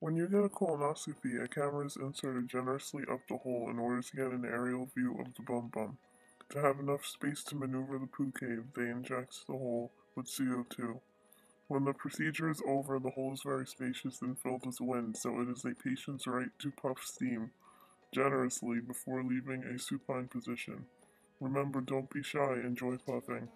When you get a colonoscopy, a camera is inserted generously up the hole in order to get an aerial view of the bum. To have enough space to maneuver the poo cave, they inject the hole with CO2. When the procedure is over, the hole is very spacious and filled with wind, so it is a patient's right to puff steam generously before leaving a supine position. Remember, don't be shy, enjoy puffing.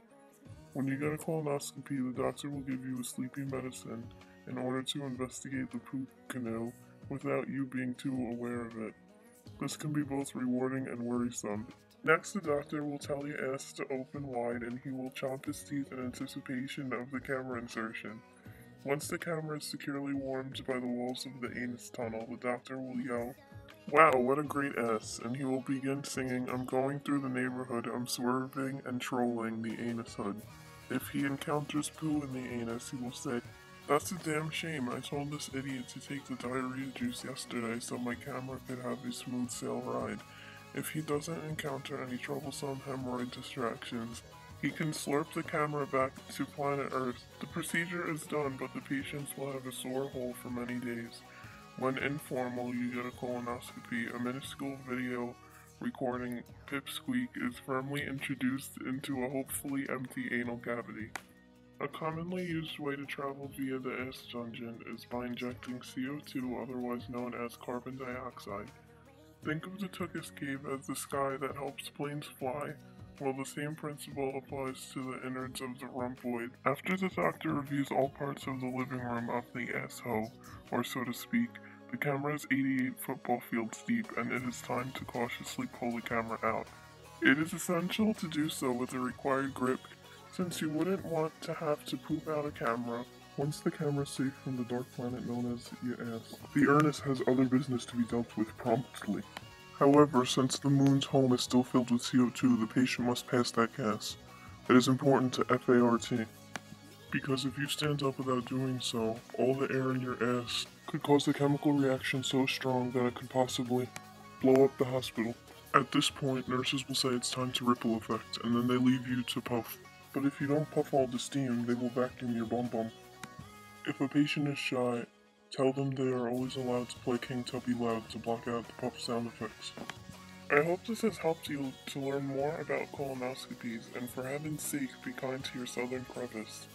When you get a colonoscopy, the doctor will give you a sleeping medicine in order to investigate the poop canoe without you being too aware of it. This can be both rewarding and worrisome. Next, the doctor will tell your ass to open wide and he will chomp his teeth in anticipation of the camera insertion. Once the camera is securely warmed by the walls of the anus tunnel, the doctor will yell, "Wow, what a great ass," and he will begin singing, "I'm going through the neighborhood, I'm swerving and trolling the anus hood." If he encounters poo in the anus, he will say, "That's a damn shame, I told this idiot to take the diarrhea juice yesterday so my camera could have a smooth sail ride." If he doesn't encounter any troublesome hemorrhoid distractions, he can slurp the camera back to planet Earth. The procedure is done, but the patients will have a sore hole for many days. When informal, you get a colonoscopy. A minuscule video recording pipsqueak is firmly introduced into a hopefully empty anal cavity. A commonly used way to travel via the ass dungeon is by injecting CO2, otherwise known as carbon dioxide. Think of the Tuchus cave as the sky that helps planes fly, while the same principle applies to the innards of the rhomboid. After the doctor reviews all parts of the living room of the asshole, or so to speak, the camera is 88 football fields deep, and it is time to cautiously pull the camera out. It is essential to do so with the required grip, since you wouldn't want to have to poop out a camera once the camera is safe from the dark planet known as your ass. The Ernest has other business to be dealt with promptly. However, since the moon's home is still filled with CO2, the patient must pass that gas. It is important to FART, because if you stand up without doing so, all the air in your ass could cause a chemical reaction so strong that it could possibly blow up the hospital. At this point, nurses will say it's time to ripple effect, and then they leave you to puff. But if you don't puff all the steam, they will vacuum your bum. If a patient is shy, tell them they are always allowed to play King Tubby loud to block out the puff sound effects. I hope this has helped you to learn more about colonoscopies, and for heaven's sake, be kind to your southern crevice.